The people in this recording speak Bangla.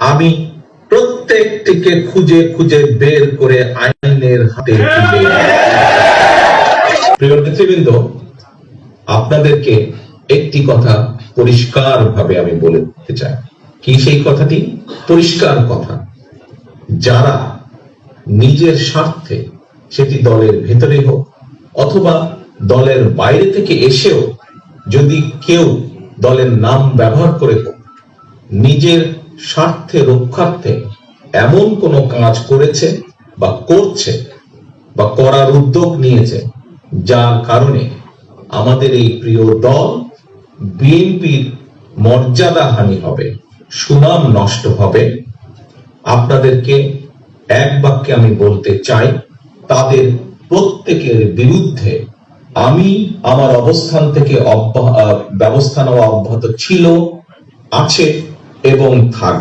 আমি প্রত্যেকটিকে খুঁজে খুঁজে বের করে আইনের হাতে তুলে প্রিয় নেতৃবৃন্দ, আপনাদেরকে একটি কথা পরিষ্কার ভাবে আমি বলে দিতে চাই। কি সেই কথাটি? পরিষ্কার কথা, যারা নিজের স্বার্থে, সেটি দলের ভেতরে হোক অথবা দলের বাইরে থেকে এসেও যদি কেউ দলের নাম ব্যবহার করে হোক, নিজের স্বার্থে রক্ষার্থে এমন কোন কাজ করেছে বা করছে বা করার উদ্যোগ নিয়েছে যার কারণে আমাদের এই প্রিয় দল বিএনপির মর্যাদাহানি হবে, সুনাম নষ্ট হবে, আপনাদেরকে এক বাক্যে আমি বলতে চাই, তাদের প্রত্যেকের বিরুদ্ধে আমি আমার অবস্থান থেকে ব্যবস্থা নেওয়া অব্যাহত ছিল, আছে এবং থাকবে।